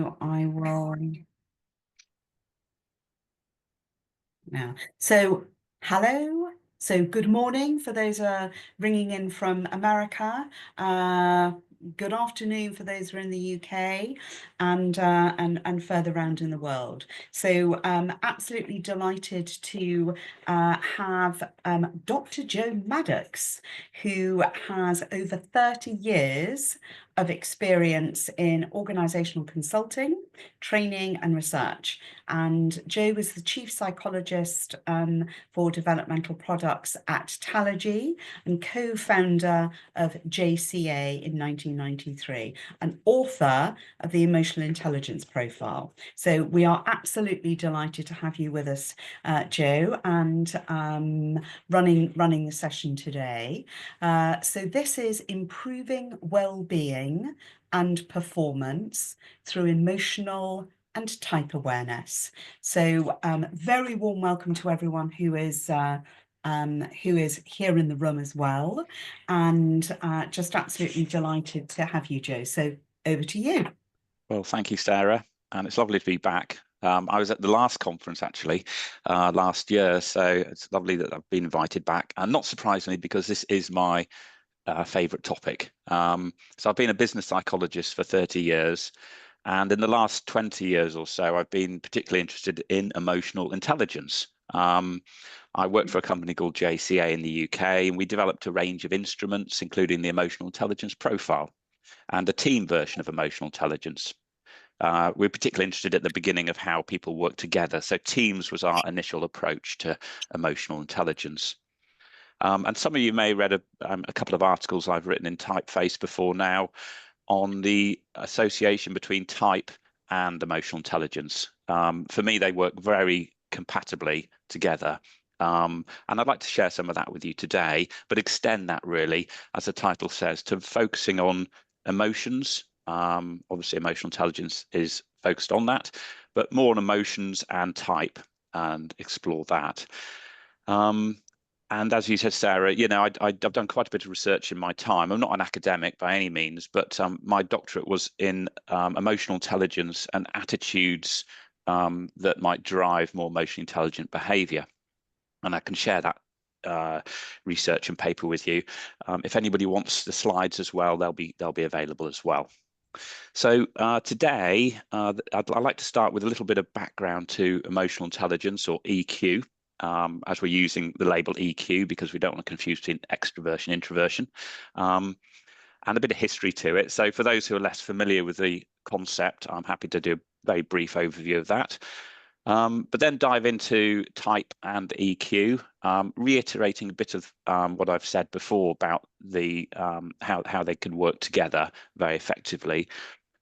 So I will now. So hello. So good morning for those ringing in from America. Good afternoon for those who are in the UK and further around in the world. So absolutely delighted to have Dr. Joe Maddocks, who has over 30 years of experience in organisational consulting, training and research. And Joe was the chief psychologist for developmental products at Talergy and co-founder of JCA in 1993, an author of the Emotional Intelligence Profile. So we are absolutely delighted to have you with us, Joe, and running the session today. So this is improving well-being and performance through emotional and type awareness. So very warm welcome to everyone who is here in the room as well, and just absolutely delighted to have you, Joe. So over to you. Well, thank you, Sarah, and it's lovely to be back. I was at the last conference actually last year, so it's lovely that I've been invited back, and not surprisingly because this is my favourite topic. So I've been a business psychologist for 30 years. And in the last 20 years or so, I've been particularly interested in emotional intelligence. I worked for a company called JCA in the UK, and we developed a range of instruments, including the Emotional Intelligence Profile and a team version of emotional intelligence. We're particularly interested at the beginning of how people work together. So teams was our initial approach to emotional intelligence. And some of you may have read a couple of articles I've written in Typeface before now on the association between type and emotional intelligence. For me, they work very compatibly together. And I'd like to share some of that with you today, but extend that really, as the title says, to focusing on emotions. Obviously, emotional intelligence is focused on that, but more on emotions and type, and explore that. And as you said, Sarah, you know, I've done quite a bit of research in my time. I'm not an academic by any means, but my doctorate was in emotional intelligence and attitudes that might drive more emotionally intelligent behaviour. And I can share that research and paper with you. If anybody wants the slides as well, they'll be available as well. So today, I'd like to start with a little bit of background to emotional intelligence, or EQ. As we're using the label EQ because we don't want to confuse between extroversion and introversion, and a bit of history to it. So for those who are less familiar with the concept, I'm happy to do a very brief overview of that. But then dive into type and EQ, reiterating a bit of what I've said before about the how they can work together very effectively,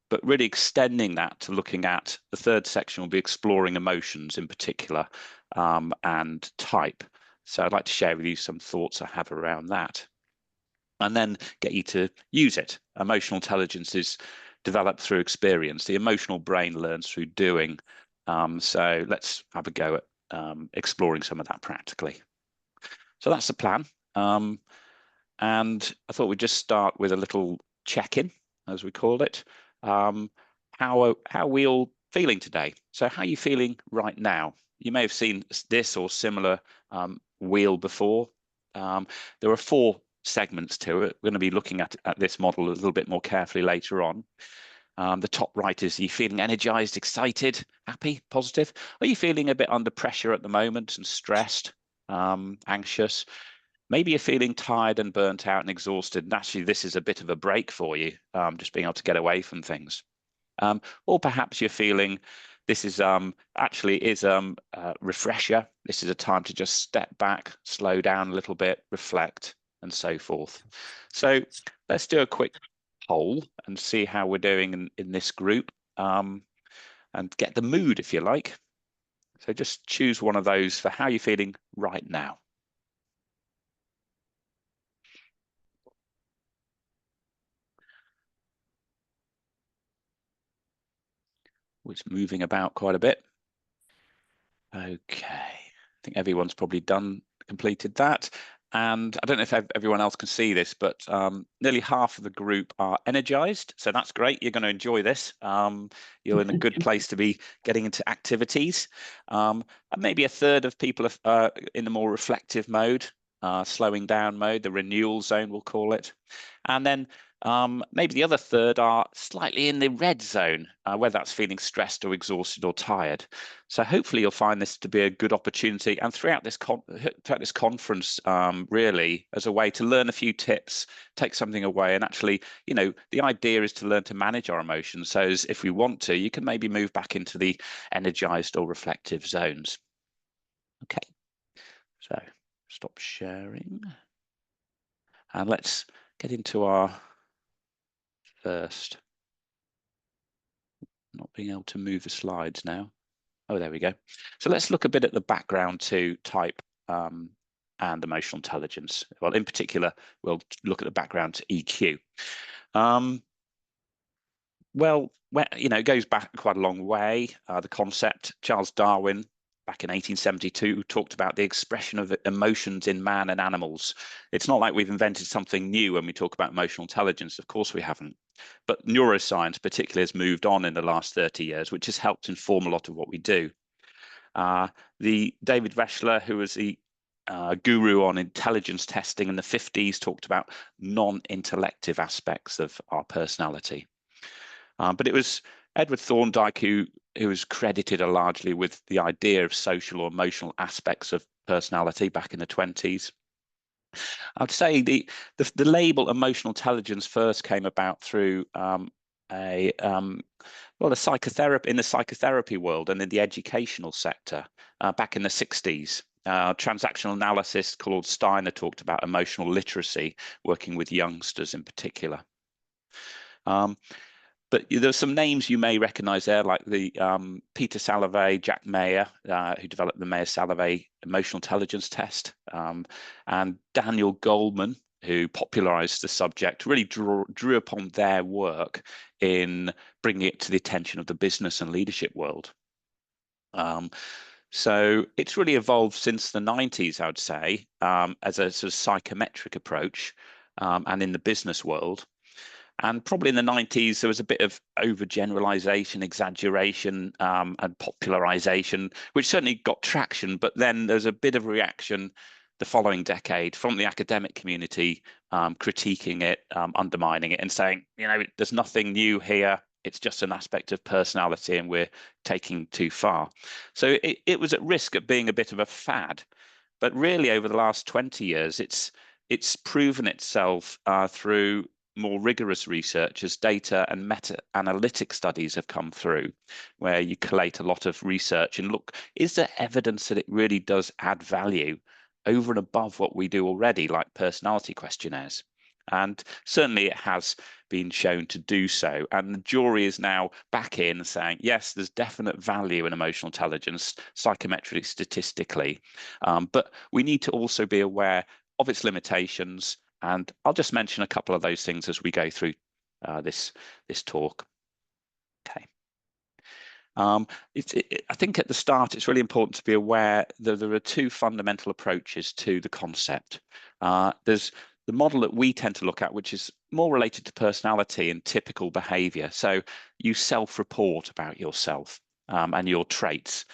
but really extending that to looking at the third section will be exploring emotions in particular, and type. So I'd like to share with you some thoughts I have around that, and then get you to use it. Emotional intelligence is developed through experience. The emotional brain learns through doing. So let's have a go at exploring some of that practically. So that's the plan. And I thought we'd just start with a little check-in, as we call it. How are we all feeling today? So how are you feeling right now? You may have seen this or similar wheel before. There are 4 segments to it. We're going to be looking at this model a little bit more carefully later on. The top right is, are you feeling energized, excited, happy, positive? Are you feeling a bit under pressure at the moment and stressed, anxious? Maybe you're feeling tired and burnt out and exhausted, and actually this is a bit of a break for you, just being able to get away from things. Or perhaps you're feeling this is actually is a refresher. This is a time to just step back, slow down a little bit, reflect, and so forth. So let's do a quick poll and see how we're doing in this group, and get the mood, if you like. So just choose one of those for how you're feeling right now. It's moving about quite a bit. Okay, I think everyone's probably completed that. And I don't know if everyone else can see this, but nearly half of the group are energized. So that's great. You're going to enjoy this. You're in a good place to be getting into activities. And maybe a third of people are in the more reflective mode, slowing down mode, the renewal zone, we'll call it. And then maybe the other third are slightly in the red zone, whether that's feeling stressed or exhausted or tired. So hopefully you'll find this to be a good opportunity, and throughout this conference, really as a way to learn a few tips, take something away, and actually, you know, the idea is to learn to manage our emotions. So as if we want to, you can maybe move back into the energized or reflective zones. Okay, so stop sharing, and let's get into our first. Not being able to move the slides now. Oh, there we go. So let's look a bit at the background to type and emotional intelligence. Well, in particular, we'll look at the background to EQ. Well, you know, it goes back quite a long way. The concept, Charles Darwin, back in 1872, talked about the expression of emotions in man and animals. It's not like we've invented something new when we talk about emotional intelligence. Of course we haven't. But neuroscience particularly has moved on in the last 30 years, which has helped inform a lot of what we do. The David Wechsler, who was the guru on intelligence testing in the 50s, talked about non-intellective aspects of our personality. But it was Edward Thorndike who was credited largely with the idea of social or emotional aspects of personality back in the 20s. I'd say the label emotional intelligence first came about through a psychotherapy in the psychotherapy world and in the educational sector back in the 60s. Transactional analysis Claude Steiner talked about emotional literacy, working with youngsters in particular. But there's some names you may recognize there, like the Peter Salovey, Jack Mayer, who developed the Mayer-Salovey emotional intelligence test, and Daniel Goleman, who popularized the subject, really drew upon their work in bringing it to the attention of the business and leadership world. So it's really evolved since the 90s, I would say, as a sort of psychometric approach, and in the business world. And probably in the 90s, there was a bit of overgeneralization, exaggeration, and popularization, which certainly got traction. But then there's a bit of reaction the following decade from the academic community, critiquing it, undermining it, and saying, you know, there's nothing new here. It's just an aspect of personality, and we're taking too far. So it was at risk of being a bit of a fad. But really, over the last 20 years, it's proven itself through more rigorous research as data and meta-analytic studies have come through, where you collate a lot of research and look, is there evidence that it really does add value over and above what we do already, like personality questionnaires? And certainly it has been shown to do so. And the jury is now back in saying, yes, there's definite value in emotional intelligence, psychometrically, statistically. But we need to also be aware of its limitations. And I'll just mention a couple of those things as we go through this talk. Okay. I think at the start, it's really important to be aware that there are two fundamental approaches to the concept. There's the model that we tend to look at, which is more related to personality and typical behavior. So you self-report about yourself and your traits.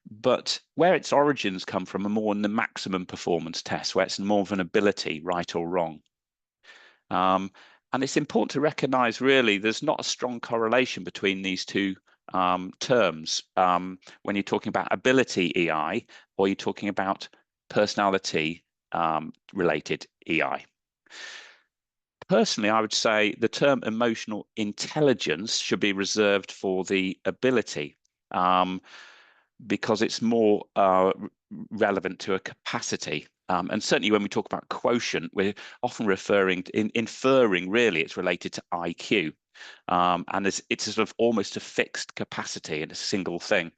But where its origins come from are more in the maximum performance test, where it's more of an ability, right or wrong. And it's important to recognize, really, there's not a strong correlation between these two terms when you're talking about ability EI or you're talking about personality related EI. Personally, I would say the term emotional intelligence should be reserved for the ability because it's more relevant to a capacity. And certainly when we talk about quotient, we're often inferring really it's related to IQ. And it's sort of almost a fixed capacity in a single thing.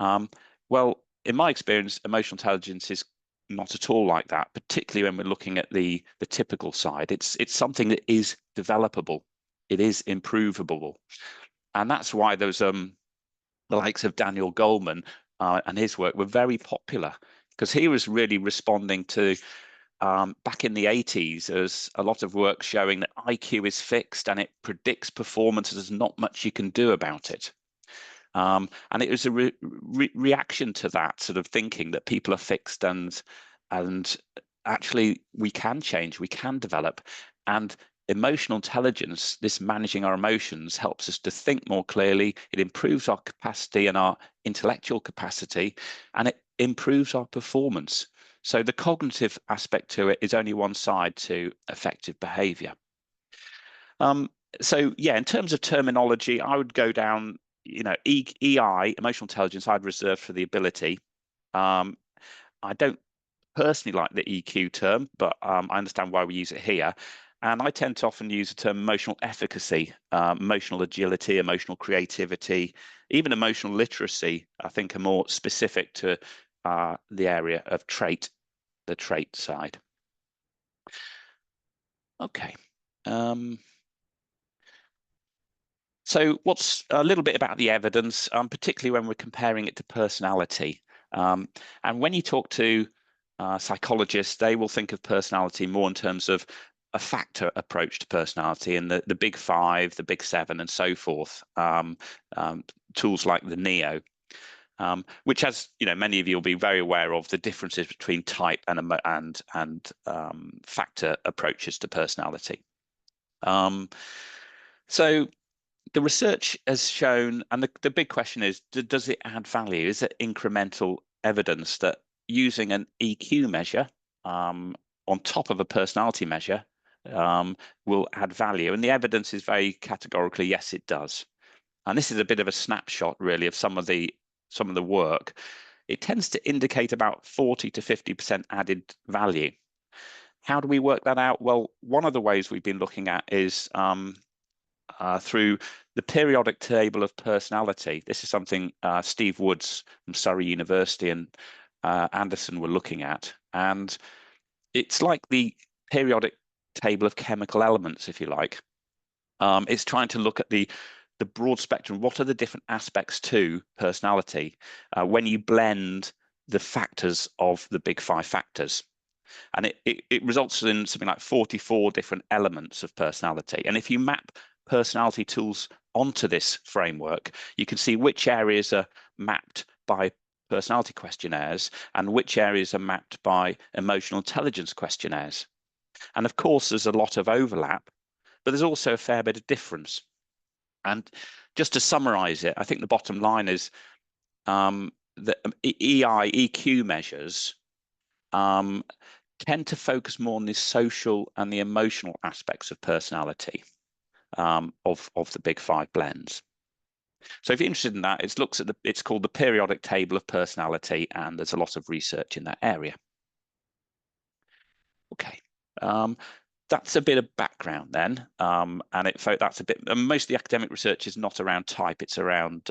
Well, in my experience, emotional intelligence is not at all like that, particularly when we're looking at the typical side. It's something that is developable. It is improvable. And that's why those the likes of Daniel Goleman and his work were very popular, because he was really responding to back in the 80s, there's a lot of work showing that IQ is fixed and it predicts performance. There's not much you can do about it. And it was a reaction to that sort of thinking that people are fixed, and actually we can change, we can develop. And emotional intelligence, this managing our emotions, helps us to think more clearly. It improves our capacity and our intellectual capacity, and it improves our performance. So the cognitive aspect to it is only one side to effective behavior. So yeah, in terms of terminology, I would go down, EI, emotional intelligence, I'd reserve for the ability. I don't personally like the EQ term, but I understand why we use it here. And I tend to often use the term emotional efficacy, emotional agility, emotional creativity, even emotional literacy, I think are more specific to the area of the trait side. Okay. So what's a little bit about the evidence, particularly when we're comparing it to personality. And when you talk to psychologists, they will think of personality more in terms of a factor approach to personality and the big five, the big seven, and so forth. Tools like the Neo, which, as many of you will be very aware of, the differences between type and factor approaches to personality. So the research has shown, and the big question is, does it add value? Is it incremental evidence that using an EQ measure on top of a personality measure will add value? And the evidence is very categorically, yes, it does. And this is a bit of a snapshot, really, of some of the work. It tends to indicate about 40 to 50% added value. How do we work that out? Well, one of the ways we've been looking at is through the periodic table of personality. This is something Steve Woods from Surrey University and Anderson were looking at. And it's like the periodic table of chemical elements, if you like. It's trying to look at the broad spectrum. What are the different aspects to personality when you blend the factors of the big five factors? And it results in something like 44 different elements of personality. And if you map personality tools onto this framework, you can see which areas are mapped by personality questionnaires and which areas are mapped by emotional intelligence questionnaires. And of course, there's a lot of overlap, but there's also a fair bit of difference. And just to summarize it, I think the bottom line is that EQ measures tend to focus more on the social and the emotional aspects of personality of the big five blends. So if you're interested in that, it's called the periodic table of personality, and there's a lot of research in that area. Okay. That's a bit of background then, and that's a bit. Most of the academic research is not around type; it's around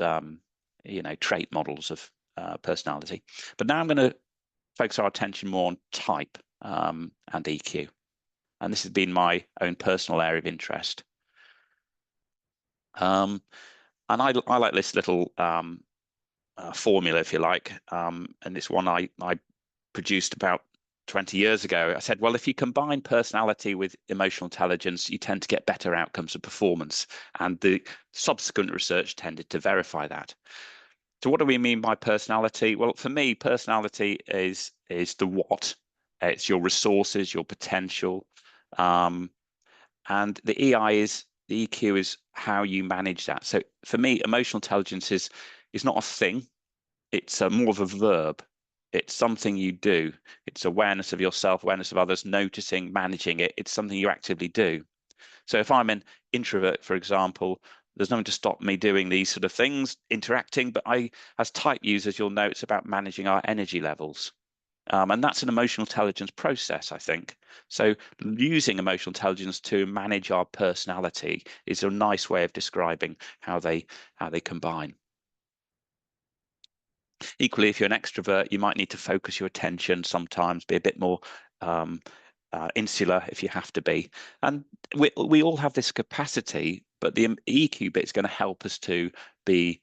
trait models of personality. But now I'm going to focus our attention more on type and EQ, and this has been my own personal area of interest. And I like this little formula, if you like, and it's one I produced about 20 years ago. I said, well, if you combine personality with emotional intelligence, you tend to get better outcomes of performance. And the subsequent research tended to verify that. So what do we mean by personality? Well, for me, personality is the what. It's your resources, your potential. And the the EQ is how you manage that. So for me, emotional intelligence is not a thing. It's more of a verb. It's something you do. It's awareness of yourself, awareness of others, noticing, managing it. It's something you actively do. So if I'm an introvert, for example, there's nothing to stop me doing these sort of things, interacting. But as type users, you'll know it's about managing our energy levels. And that's an emotional intelligence process, I think. So using emotional intelligence to manage our personality is a nice way of describing how they combine. Equally, if you're an extrovert, you might need to focus your attention sometimes, be a bit more insular if you have to be. And we all have this capacity, but the EQ bit is going to help us to be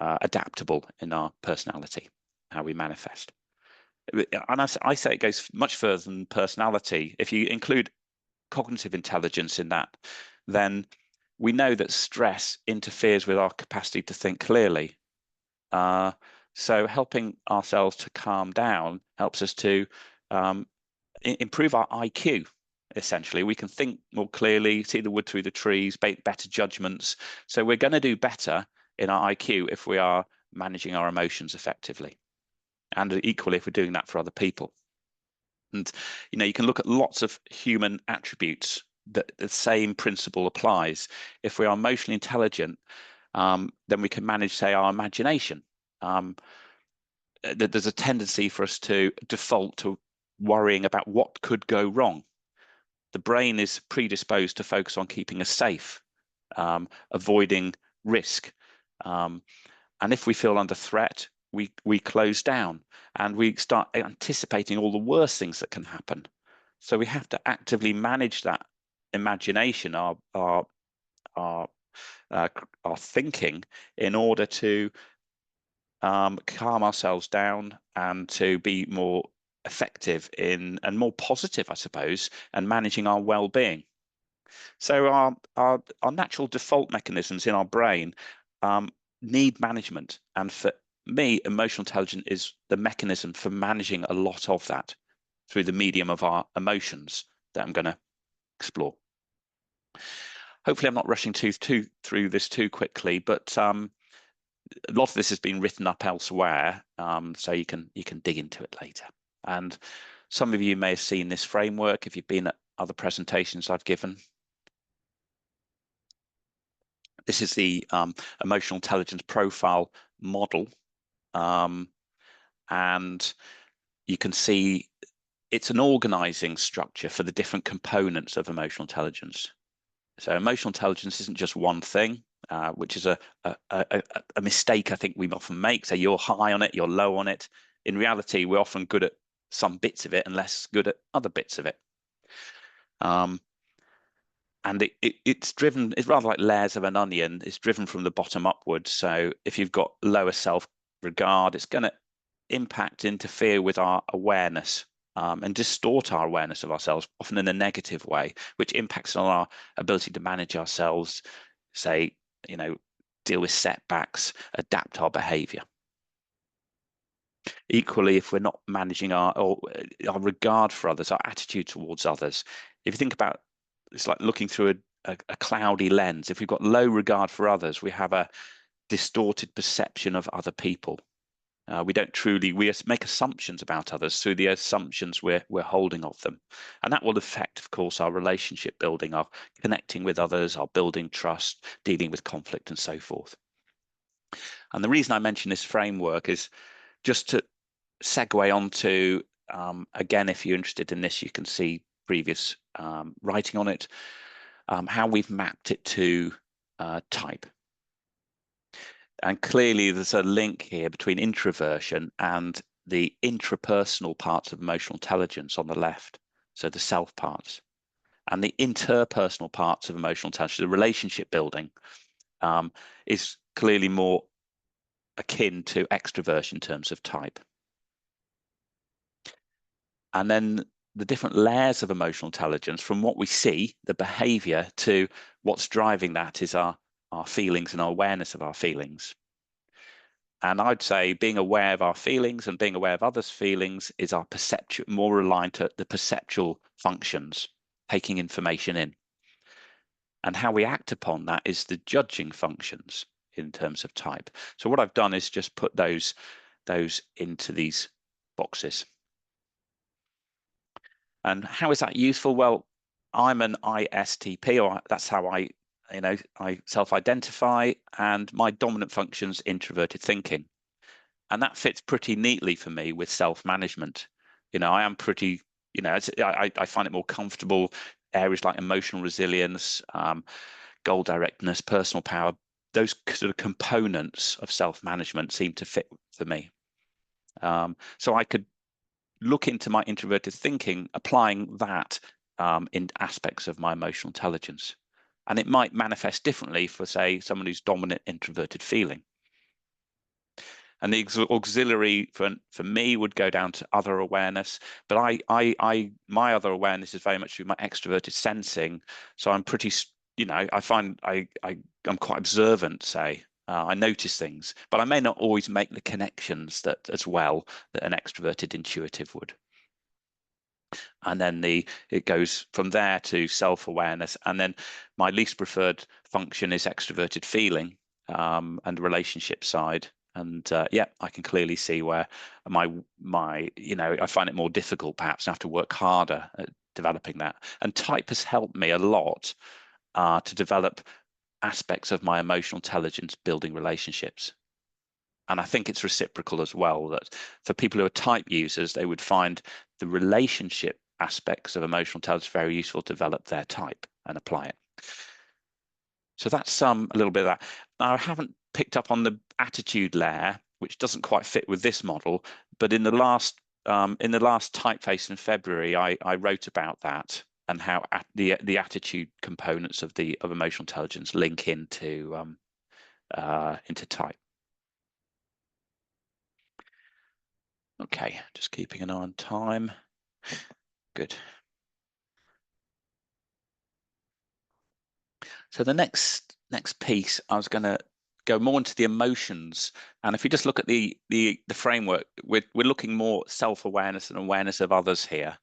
adaptable in our personality, how we manifest. And I say it goes much further than personality. If you include cognitive intelligence in that, then we know that stress interferes with our capacity to think clearly. So helping ourselves to calm down helps us to improve our IQ. Essentially, we can think more clearly, see the wood through the trees, make better judgments. So we're going to do better in our IQ if we are managing our emotions effectively, and equally if we're doing that for other people. And you can look at lots of human attributes that the same principle applies. If we are emotionally intelligent, then we can manage, say, our imagination. There's a tendency for us to default to worrying about what could go wrong. The brain is predisposed to focus on keeping us safe, avoiding risk. And if we feel under threat, we close down and we start anticipating all the worst things that can happen. So we have to actively manage that imagination, our thinking, in order to calm ourselves down and to be more effective in and more positive, I suppose, and managing our well-being. So our natural default mechanisms in our brain need management, and for me, emotional intelligence is the mechanism for managing a lot of that through the medium of our emotions that I'm going to explore. Hopefully, I'm not rushing through this too quickly, but a lot of this has been written up elsewhere, so you can dig into it later. And some of you may have seen this framework if you've been at other presentations I've given. This is the emotional intelligence profile model, and you can see it's an organizing structure for the different components of emotional intelligence. So emotional intelligence isn't just one thing, which is a mistake I think we often make. Say you're high on it, you're low on it. In reality, we're often good at some bits of it and less good at other bits of it. And it's driven, it's rather like layers of an onion. It's driven from the bottom upwards. So if you've got lower self-regard, it's going to interfere with our awareness and distort our awareness of ourselves, often in a negative way, which impacts on our ability to manage ourselves, say, deal with setbacks, adapt our behaviour. Equally, if we're not managing our regard for others, our attitude towards others, if you think about it's like looking through a cloudy lens. If we've got low regard for others, we have a distorted perception of other people. We make assumptions about others through the assumptions we're holding of them. And that will affect, of course, our relationship building, our connecting with others, our building trust, dealing with conflict and so forth. And the reason I mention this framework is just to segue onto, again, if you're interested in this, you can see previous writing on it, how we've mapped it to type. And clearly there's a link here between introversion and the intrapersonal parts of emotional intelligence on the left, so the self parts, and the interpersonal parts of emotional intelligence, the relationship building, is clearly more akin to extroversion in terms of type. And then the different layers of emotional intelligence, from what we see, the behavior, to what's driving that is our feelings and our awareness of our feelings. And I'd say being aware of our feelings and being aware of others' feelings is our perception, more aligned to the perceptual functions, taking information in. And how we act upon that is the judging functions in terms of type. So what I've done is just put those into these boxes. And how is that useful? Well, I'm an ISTP, or that's how I self-identify, and my dominant function's introverted thinking. And that fits pretty neatly for me with self-management. I am pretty, I find it more comfortable. Areas like emotional resilience, goal directness, personal power, those sort of components of self-management seem to fit for me. So I could look into my introverted thinking, applying that in aspects of my emotional intelligence. And it might manifest differently for, say, someone who's dominant introverted feeling. And the auxiliary for me would go down to other awareness, but my other awareness is very much through my extroverted sensing. So I'm pretty, I find I'm quite observant, say. I notice things, but I may not always make the connections that as well that an extroverted intuitive would. And then it goes from there to self-awareness, and then my least preferred function is extroverted feeling, and the relationship side. And yeah, I can clearly see where my I find it more difficult perhaps, and have to work harder at developing that. And type has helped me a lot to develop aspects of my emotional intelligence building relationships. And I think it's reciprocal as well, that for people who are type users, they would find the relationship aspects of emotional intelligence very useful to develop their type and apply it. So that's a little bit of that. Now, I haven't picked up on the attitude layer, which doesn't quite fit with this model, but in the last typeface in February, I wrote about that and how the attitude components of emotional intelligence link into type. Okay, just keeping an eye on time. Good. So the next piece, I was going to go more into the emotions. And if you just look at the framework, we're looking more self-awareness and awareness of others here.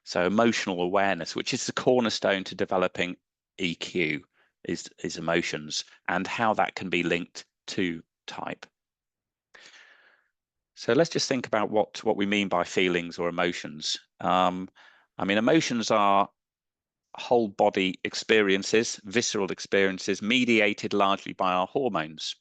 So emotional awareness, which is the cornerstone to developing EQ, is emotions, and how that can be linked to type. So let's just think about what we mean by feelings or emotions. I mean, emotions are whole body experiences, visceral experiences, mediated largely by our hormones.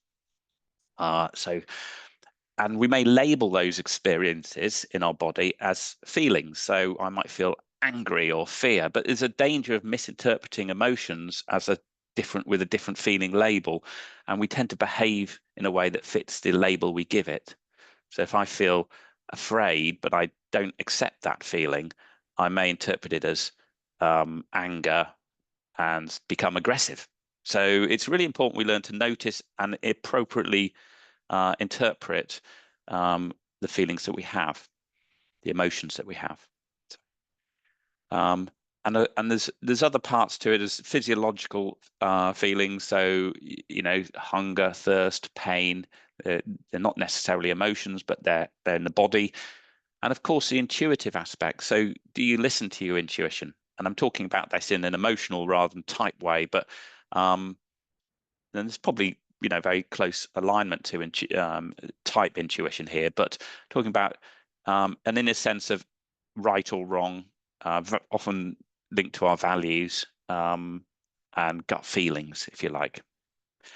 And we may label those experiences in our body as feelings. So I might feel angry or fear, but there's a danger of misinterpreting emotions as with a different feeling label, and we tend to behave in a way that fits the label we give it. So if I feel afraid, but I don't accept that feeling, I may interpret it as anger and become aggressive. So it's really important we learn to notice and appropriately interpret the feelings that we have, the emotions that we have. And there's other parts to it as physiological feelings. So hunger, thirst, pain. They're not necessarily emotions, but they're in the body. And of course, the intuitive aspect. So do you listen to your intuition? And I'm talking about this in an emotional rather than type way, but then there's probably very close alignment to type intuition here, but talking about and in a sense of right or wrong, often linked to our values and gut feelings, if you like.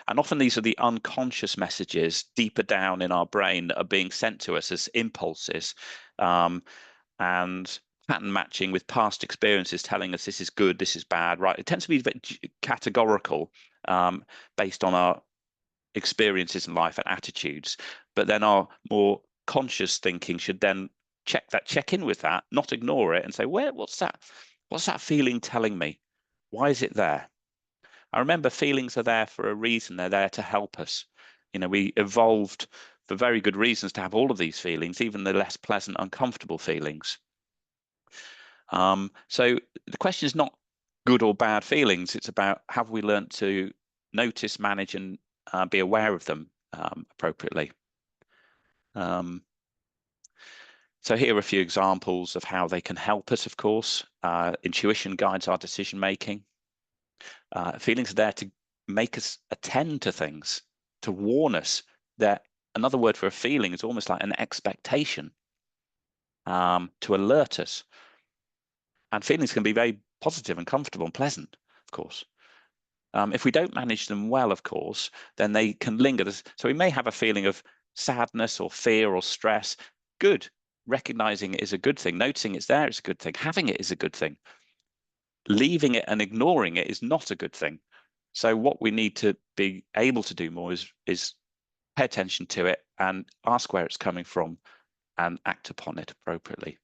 And often these are the unconscious messages deeper down in our brain that are being sent to us as impulses, and pattern matching with past experiences telling us this is good, this is bad, right? It tends to be a bit categorical, based on our experiences in life and attitudes. But then our more conscious thinking should then check in with that, not ignore it, and say, what's that feeling telling me? Why is it there? I remember feelings are there for a reason. They're there to help us. We evolved for very good reasons to have all of these feelings, even the less pleasant, uncomfortable feelings. So the question is not good or bad feelings. It's about, have we learned to notice, manage, and be aware of them appropriately. So here are a few examples of how they can help us, of course. Intuition guides our decision making. Feelings are there to make us attend to things, to warn us. That another word for a feeling is almost like an expectation, to alert us. And feelings can be very positive and comfortable and pleasant, of course. If we don't manage them well, of course, then they can linger. So we may have a feeling of sadness or fear or stress. Good. Recognizing it is a good thing. Noticing it's there is a good thing. Having it is a good thing. Leaving it and ignoring it is not a good thing. So what we need to be able to do more is pay attention to it and ask where it's coming from and act upon it appropriately.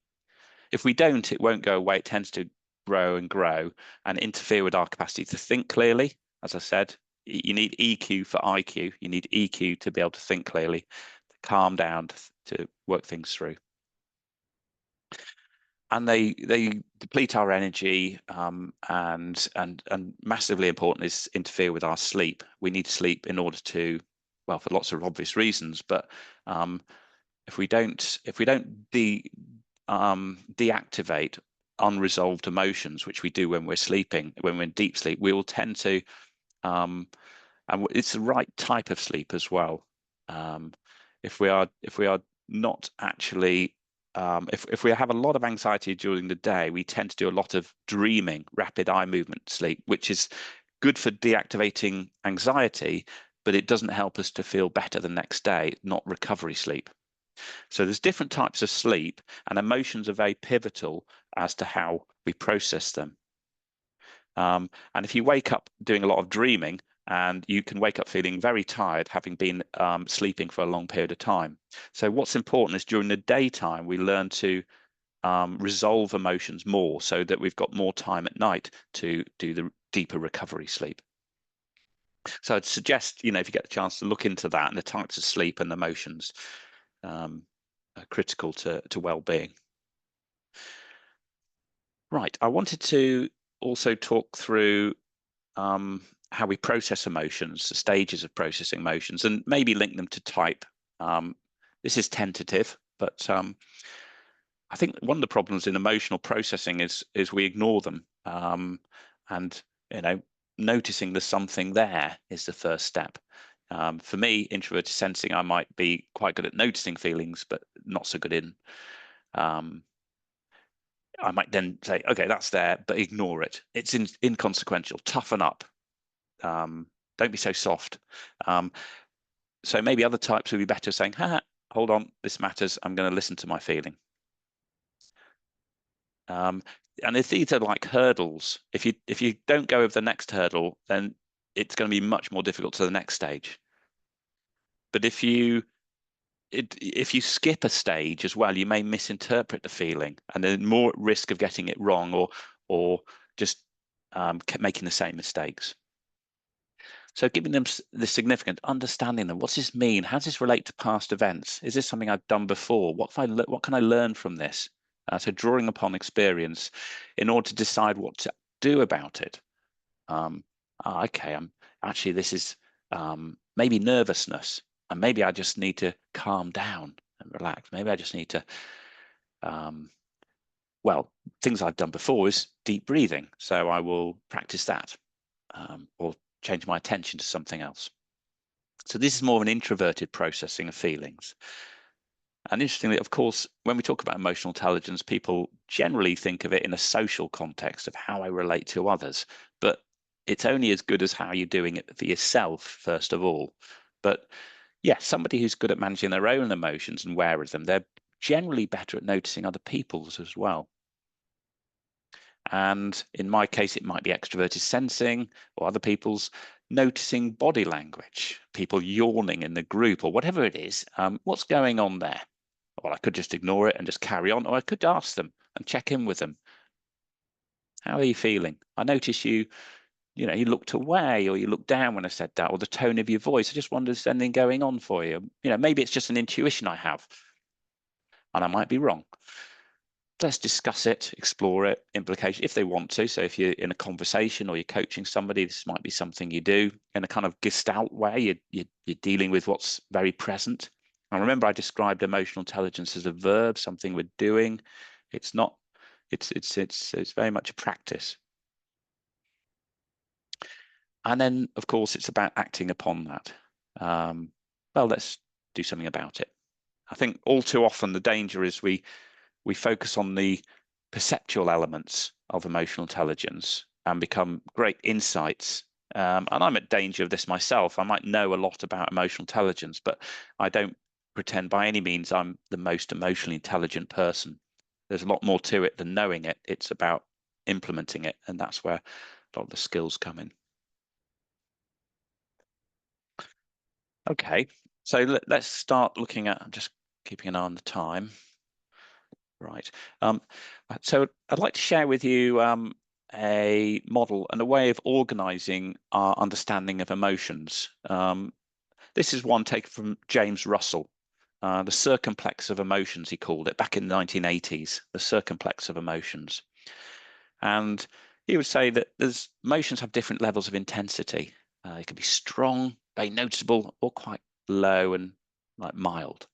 If we don't, it won't go away. It tends to grow and grow and interfere with our capacity to think clearly. As I said, you need EQ for IQ. You need EQ to be able to think clearly. calm down, to work things through. And they deplete our energy, and massively important is interfere with our sleep. We need sleep in order to, well, for lots of obvious reasons, but if we don't deactivate unresolved emotions, which we do when we're sleeping, when we're in deep sleep, we will tend to, and it's the right type of sleep as well. If we are not actually, if we have a lot of anxiety during the day, we tend to do a lot of dreaming, rapid eye movement sleep, which is good for deactivating anxiety, but it doesn't help us to feel better the next day, not recovery sleep. So there's different types of sleep, and emotions are very pivotal as to how we process them. And if you wake up doing a lot of dreaming, and you can wake up feeling very tired, having been sleeping for a long period of time. So what's important is during the daytime, we learn to resolve emotions more, so that we've got more time at night to do the deeper recovery sleep. So I'd suggest, if you get the chance, to look into that, and the types of sleep and emotions are critical to well-being. Right, I wanted to also talk through how we process emotions, the stages of processing emotions, and maybe link them to type. This is tentative, but I think one of the problems in emotional processing is we ignore them, and noticing there's something there is the first step. For me, introverted sensing, I might be quite good at noticing feelings, but not so good in. I might then say, okay, that's there, but ignore it. It's inconsequential. Toughen up. Don't be so soft. So maybe other types would be better saying, hold on, this matters. I'm going to listen to my feeling. And if these are like hurdles, if you don't go over the next hurdle, then it's going to be much more difficult to the next stage. But if you skip a stage as well, you may misinterpret the feeling, and then more at risk of getting it wrong, or just making the same mistakes. So giving them the significant, understanding them. What's this mean? How does this relate to past events? Is this something I've done before? What can I learn from this? So drawing upon experience in order to decide what to do about it. Okay, actually, this is maybe nervousness, and maybe I just need to calm down and relax. Maybe I just need to, well, things I've done before is deep breathing. So I will practice that, or change my attention to something else. So this is more of an introverted processing of feelings. And interestingly, of course, when we talk about emotional intelligence, people generally think of it in a social context of how I relate to others. But it's only as good as how you're doing it for yourself, first of all. But yeah, somebody who's good at managing their own emotions and aware of them, they're generally better at noticing other people's as well. And in my case, it might be extroverted sensing, or other people's noticing body language, people yawning in the group, or whatever it is. What's going on there? Well, I could just ignore it and just carry on, or I could ask them and check in with them. How are you feeling? I notice you looked away, or you looked down when I said that, or the tone of your voice. I just wonder if there's anything going on for you. Maybe it's just an intuition I have, and I might be wrong. Let's discuss it, explore it, implication if they want to. So if you're in a conversation or you're coaching somebody, this might be something you do in a kind of gestalt way. You're dealing with what's very present. And remember, I described emotional intelligence as a verb, something we're doing. It's not. It's very much a practice. And then, of course, it's about acting upon that. Well, let's do something about it. I think all too often the danger is we focus on the perceptual elements of emotional intelligence and become great insights. And I'm at danger of this myself. I might know a lot about emotional intelligence, but I don't pretend by any means I'm the most emotionally intelligent person. There's a lot more to it than knowing it. It's about implementing it, and that's where a lot of the skills come in. Okay, so let's start looking at, I'm just keeping an eye on the time. Right. So I'd like to share with you a model and a way of organizing our understanding of emotions. This is one taken from James Russell. the circumplex of emotions, he called it, back in the 1980s, the circumplex of emotions. And he would say that emotions have different levels of intensity. It can be strong, very noticeable, or quite low and like mild.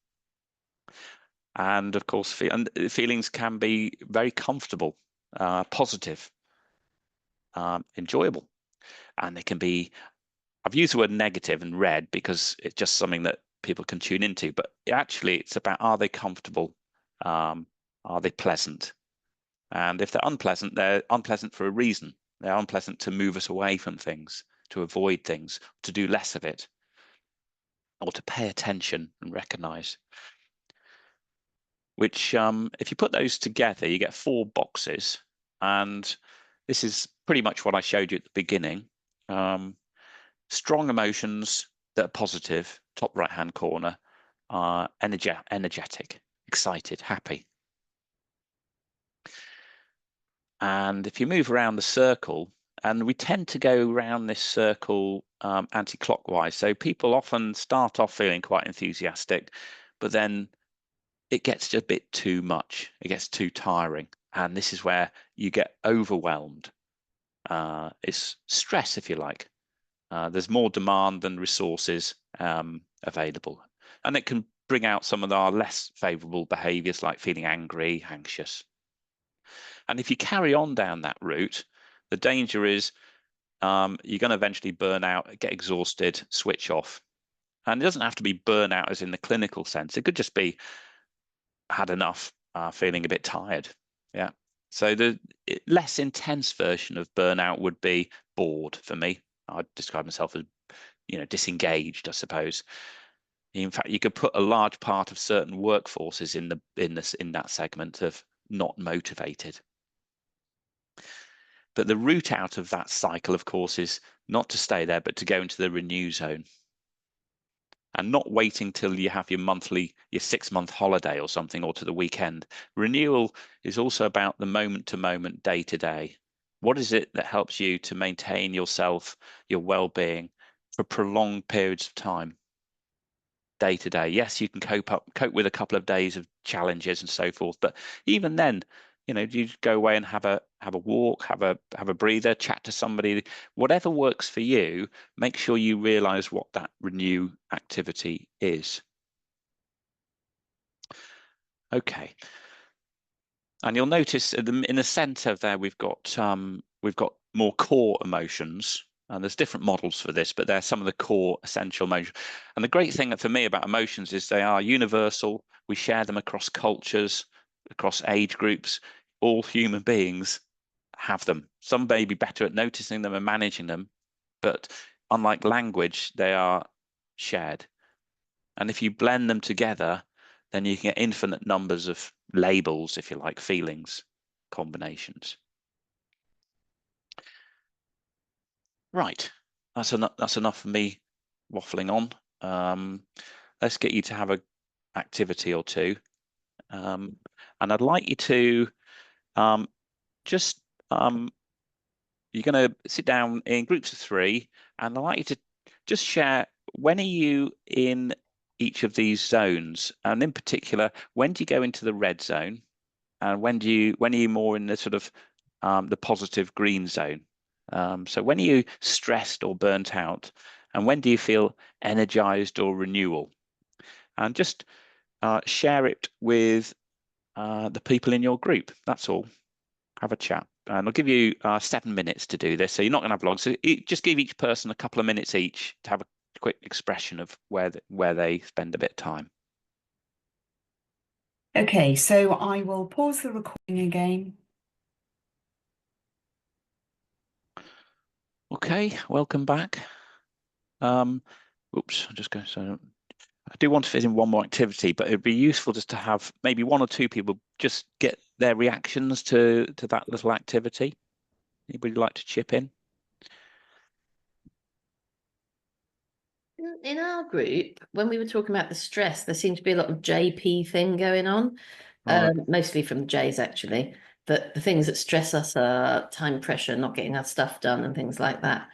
And of course, feelings can be very comfortable, positive, enjoyable. And they can be, I've used the word negative and red because it's just something that people can tune into, but actually it's about, are they comfortable? Are they pleasant? And if they're unpleasant for a reason. They're unpleasant to move us away from things, to avoid things, to do less of it, or to pay attention and recognize. Which, if you put those together, you get 4 boxes. And this is pretty much what I showed you at the beginning. Strong emotions that are positive, top right-hand corner, are energetic, excited, happy. And if you move around the circle, and we tend to go around this circle anti-clockwise. So people often start off feeling quite enthusiastic, but then it gets a bit too much. It gets too tiring. And this is where you get overwhelmed. It's stress, if you like. There's more demand than resources available. And it can bring out some of our less favorable behaviors like feeling angry, anxious. And if you carry on down that route, the danger is you're going to eventually burn out, get exhausted, switch off. And it doesn't have to be burnout as in the clinical sense. It could just be had enough, feeling a bit tired. Yeah. So the less intense version of burnout would be bored for me. I'd describe myself as, disengaged, I suppose. In fact, you could put a large part of certain workforces in that segment of not motivated. But the route out of that cycle, of course, is not to stay there, but to go into the renew zone. And not waiting till you have your 6-month holiday or something, or to the weekend. Renewal is also about the moment to moment, day to day. What is it that helps you to maintain yourself, your well-being for prolonged periods of time? Day to day. Yes, you can cope with a couple of days of challenges and so forth, but even then, you go away and have a walk, have a breather, chat to somebody, whatever works for you. Make sure you realize what that renew activity is. Okay, and you'll notice in the center there we've got more core emotions. And there's different models for this, but they're some of the core essential emotions. And the great thing for me about emotions is they are universal. We share them across cultures, across age groups. All human beings have them. Some may be better at noticing them and managing them, but unlike language, they are shared. And if you blend them together, then you can get infinite numbers of labels, if you like, feelings, combinations. Right, that's enough for me waffling on. Let's get you to have an activity or two. And I'd like you to just, you're going to sit down in groups of 3, and I'd like you to just share, when are you in each of these zones? And in particular, when do you go into the red zone? And when are you more in the sort of the positive green zone? So when are you stressed or burnt out? And when do you feel energized or renewal? And just share it with the people in your group. That's all. Have a chat. And I'll give you 7 minutes to do this. So you're not going to have long. So just give each person a couple of minutes each to have a quick expression of where they spend a bit of time. Okay, so I will pause the recording again. Okay, welcome back. Oops, I'm just going so I do want to fit in one more activity, but it'd be useful just to have maybe 1 or 2 people just get their reactions to that little activity. Anybody like to chip in? In our group, when we were talking about the stress, there seemed to be a lot of JP thing going on, Right. mostly from the J's actually. That the things that stress us are time pressure, not getting our stuff done, and things like that.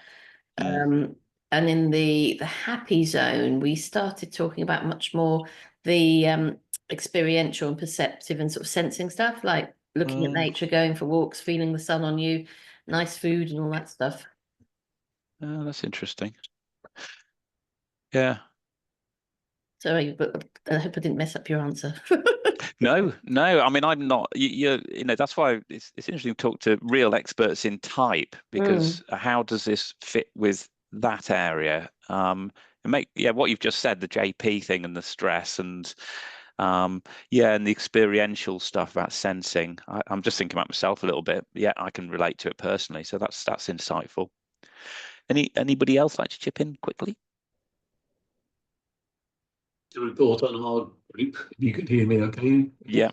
Mm. And in the happy zone, we started talking about much more the experiential and perceptive and sort of sensing stuff, like looking at nature, going for walks, feeling the sun on you, nice food and all that stuff. Oh, that's interesting. Yeah. Sorry, but I hope I didn't mess up your answer. No. I mean, I'm not. You know, that's why it's interesting to talk to real experts in type, because how does this fit with that area? And what you've just said, the JP thing and the stress, and yeah, and the experiential stuff about sensing. I'm just thinking about myself a little bit. Yeah, I can relate to it personally, so that's insightful. Anybody else like to chip in quickly? To report on our group, if you could hear me okay. Yeah.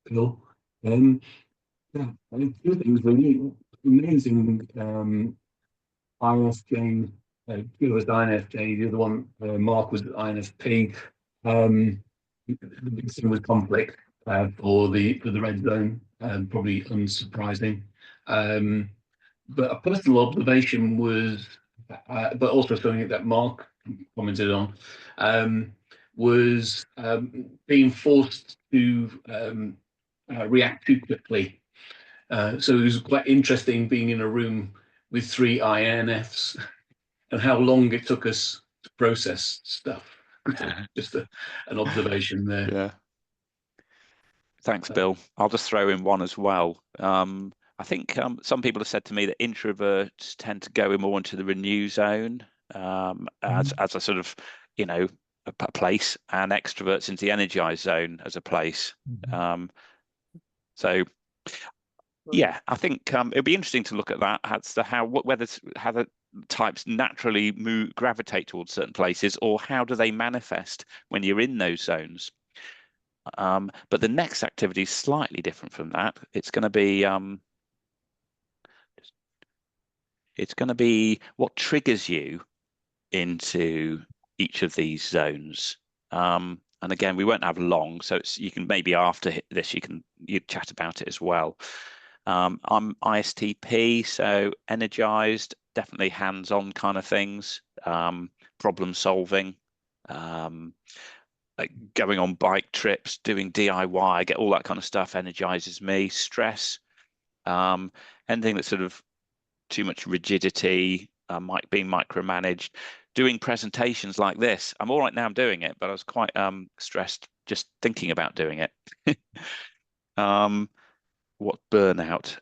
Cool. Yeah, I think two things really. Amazing INFJ, Bill was INFJ, the other one, Mark was INFP. The big thing was conflict for the red zone, probably unsurprising. But a personal observation was, but also something that Mark commented on, was being forced to react too quickly. So it was quite interesting being in a room with 3 INFs and how long it took us to process stuff. Just an observation there. Yeah. Thanks, Bill. I'll just throw in one as well. I think some people have said to me that introverts tend to go more into the renew zone as a sort of, you know, a place, and extroverts into the energized zone as a place. So yeah, I think it'll be interesting to look at that as to how the types naturally gravitate towards certain places, or how do they manifest when you're in those zones. But the next activity is slightly different from that. It's going to be what triggers you into each of these zones. And again, we won't have long, so you can maybe after this you chat about it as well. I'm ISTP, so energized, definitely hands-on kind of things, problem solving, like going on bike trips, doing DIY, get all that kind of stuff energizes me. Stress, anything that's sort of too much rigidity, being micromanaged, doing presentations like this. I'm all right now, I'm doing it, but I was quite stressed just thinking about doing it. What burnout?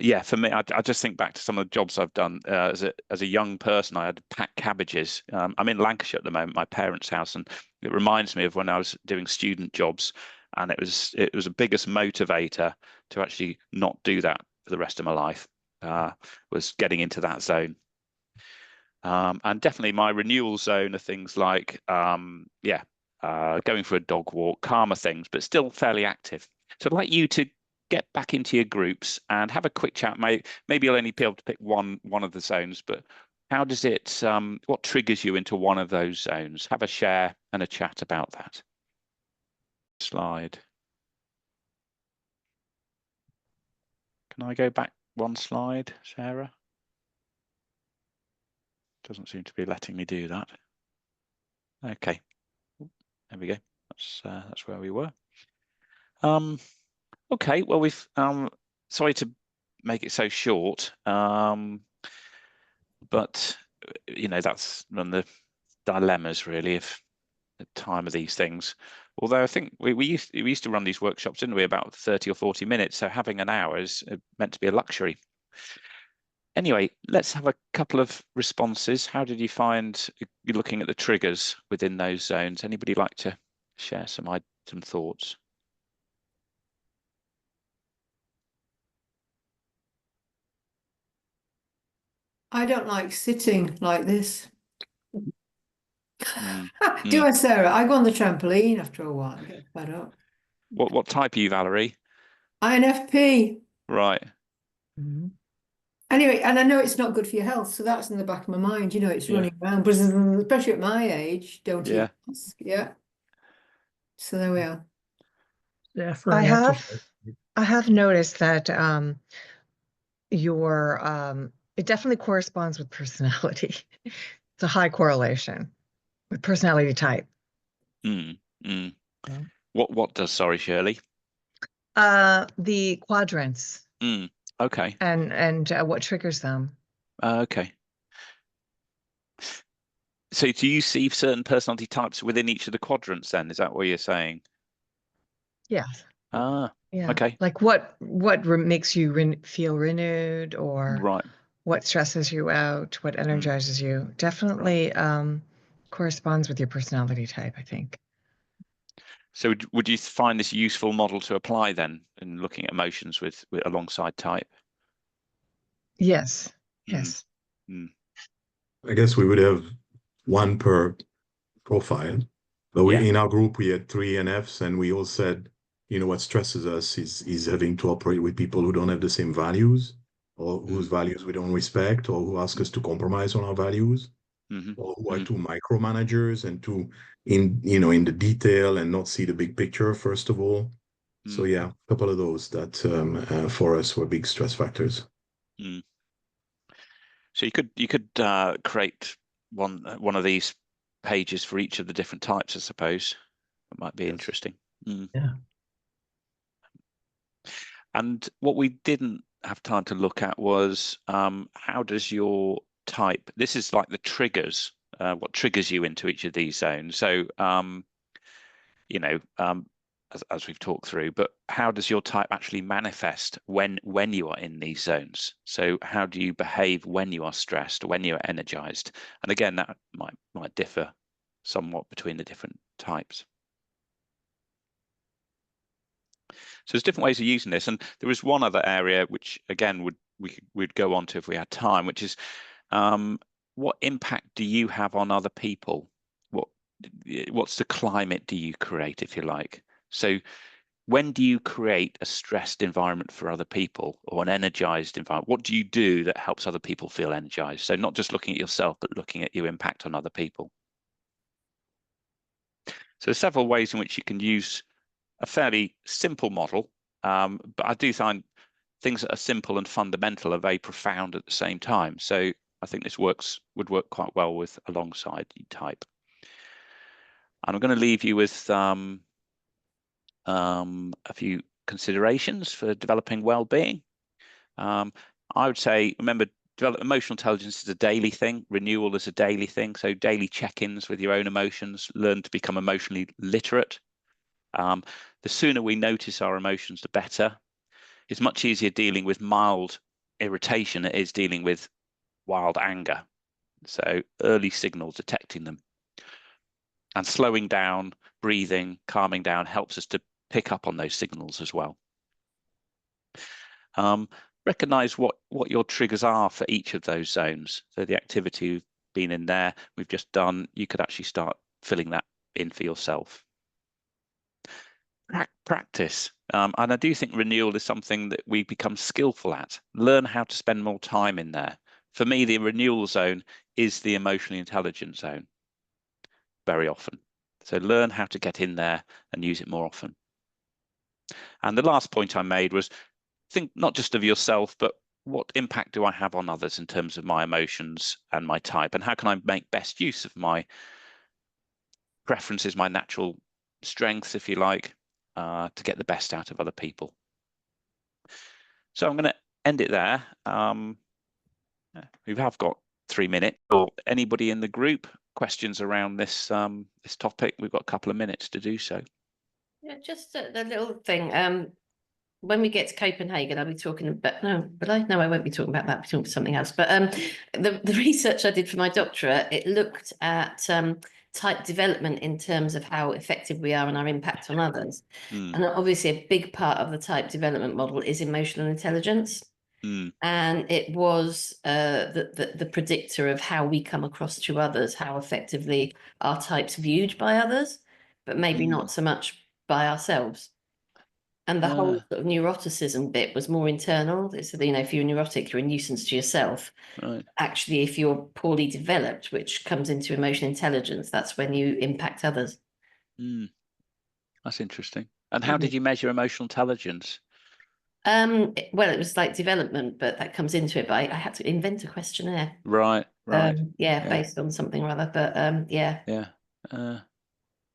Yeah, for me, I just think back to some of the jobs I've done as a young person. I had to pack cabbages. I'm in Lancashire at the moment, my parents' house, and it reminds me of when I was doing student jobs, and it was the biggest motivator to actually not do that for the rest of my life. Was getting into that zone. And definitely my renewal zone are things like going for a dog walk, calmer things, but still fairly active. So I'd like you to get back into your groups and have a quick chat. Maybe you'll only be able to pick one of the zones, but how does it, what triggers you into one of those zones? Have a share and a chat about that. Slide. Can I go back one slide, Sarah? Doesn't seem to be letting me do that. Okay, there we go. That's where we were. Okay, well, we've sorry to make it so short, but you know, that's one of the dilemmas really of the time of these things. Although I think we used to run these workshops, didn't we, about 30 or 40 minutes, so having an hour is meant to be a luxury. Anyway, let's have a couple of responses. How did you find you looking at the triggers within those zones? Anybody like to share some thoughts? I don't like sitting like this. Do I, Mm. Sarah? I go on the trampoline after a while and get fed up. What type are you, Valerie? INFP. Right. Anyway, and I know it's not good for your health, so that's in the back of my mind. You know, it's running around, but especially at my age, don't you ask? Yeah. So there we are. Yeah, for I an have exercise. I have noticed that it definitely corresponds with personality. It's a high correlation with personality type. Mm, mm. Yeah. What does, sorry, Shirley? The quadrants Okay. and what triggers them. Okay. So do you see certain personality types within each of the quadrants then? Is that what you're saying? Yes. Ah, Yeah. okay. Like what makes you feel renewed, or Right. what stresses you out, what energizes you. Definitely corresponds with your personality type, I think. So would you find this useful model to apply then in looking at emotions with alongside type? Yes. Mm, Yes. mm. I guess we would have one per profile, but Yeah. in our group we had 3 NFs, and we all said, you know, what stresses us is having to operate with people who don't have the same values, or whose values we don't respect, or who ask us to compromise on our values, or who are too micromanagers and too in the detail and not see the big picture first of all. So yeah, a couple of those that for us were big stress factors. So you could create one of these pages for each of the different types, I suppose. It might be interesting. Yeah. And what we didn't have time to look at was how does your type, this is like the triggers, what triggers you into each of these zones. So, you know, as we've talked through, but how does your type actually manifest when you are in these zones? So how do you behave when you are stressed, when you are energized? And again, that might differ somewhat between the different types. So there's different ways of using this, and there was one other area which again we'd go on to if we had time, which is what impact do you have on other people? What's the climate do you create, if you like? So when do you create a stressed environment for other people, or an energized environment? What do you do that helps other people feel energized? So not just looking at yourself, but looking at your impact on other people. So there's several ways in which you can use a fairly simple model, but I do find things that are simple and fundamental are very profound at the same time. So I think this would work quite well with alongside type. And I'm going to leave you with a few considerations for developing well-being. I would say, remember, emotional intelligence is a daily thing. Renewal is a daily thing. So daily check-ins with your own emotions. Learn to become emotionally literate. The sooner we notice our emotions, the better. It's much easier dealing with mild irritation than it is dealing with wild anger. So early signals, detecting them. And slowing down, breathing, calming down helps us to pick up on those signals as well. Recognize what your triggers are for each of those zones. So the activity you've been in there, we've just done, you could actually start filling that in for yourself. Practice. And I do think renewal is something that we become skillful at. Learn how to spend more time in there. For me, the renewal zone is the emotionally intelligent zone very often. So learn how to get in there and use it more often. And the last point I made was think not just of yourself, but what impact do I have on others in terms of my emotions and my type, and how can I make best use of my preferences, my natural strengths, if you like, to get the best out of other people. So I'm going to end it there. We have got 3 minutes. Or anybody in the group questions around this this topic? We've got a couple of minutes to do so. Yeah, just a little thing. When we get to Copenhagen, I'll be talking about, no, but I won't be talking about that. I'll be talking about something else. But the research I did for my doctorate, it looked at type development in terms of how effective we are and our impact on others. And obviously a big part of the type development model is emotional intelligence. And it was the predictor of how we come across to others, how effectively our type's viewed by others, but maybe not so much by ourselves. And the whole sort of neuroticism bit was more internal. So, you know, if you're neurotic, you're a nuisance to yourself. Right. Actually, if you're poorly developed, which comes into emotional intelligence, that's when you impact others. That's interesting. And how did you measure emotional intelligence? Well, it was like development, but that comes into it. But I had to invent a questionnaire. Right. Yeah, based on something or other. But yeah. Yeah.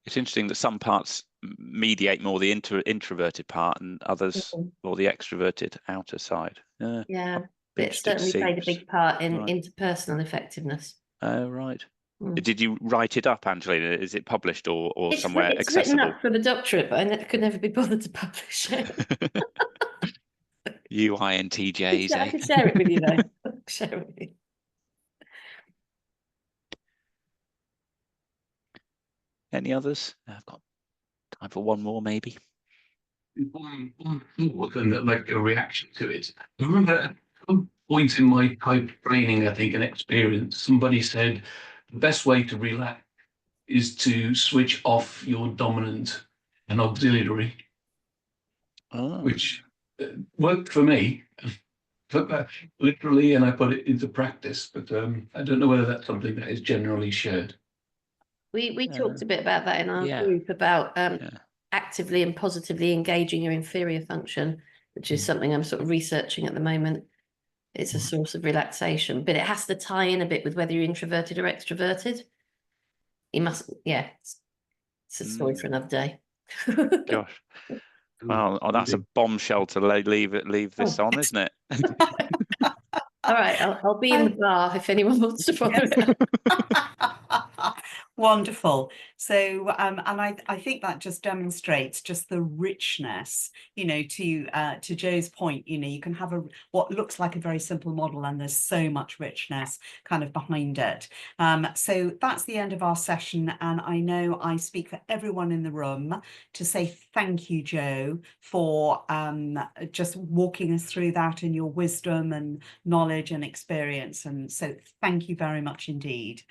It's interesting that some parts mediate more the introverted part, and others more the extroverted outer side. Yeah, it Interesting to certainly see. played a big part in Right. interpersonal effectiveness. Oh, right. Mm. Did you write it up, Angelina? Is it published or It's somewhere it's written accessible? up for the doctorate, but I could never be bothered to publish it. UINTJs, I eh? could share it with you though. Share it with you. Any others? I've got time for one more, maybe. One thought and like a reaction to it. I remember at some point in my type training, I think, an experience, somebody said the best way to relax is to switch off your dominant and auxiliary, which worked for me. Took that literally and I put it into practice, but I don't know whether that's something that is generally shared. We talked a bit about that in our yeah. group about actively and positively engaging your inferior function, which is something I'm sort of researching at the moment. It's a source of relaxation, but it has to tie in a bit with whether you're introverted or extroverted. You must, it's a story for another day. Gosh. Well, that's a bombshell to leave this on, isn't it? All right, I'll be in the bar if anyone wants to follow it. Wonderful. So, and I think that just demonstrates just the richness, to Joe's point, you can have what looks like a very simple model and there's so much richness kind of behind it. So that's the end of our session. And I know I speak for everyone in the room to say thank you, Joe, for just walking us through that in your wisdom and knowledge and experience. And so thank you very much indeed.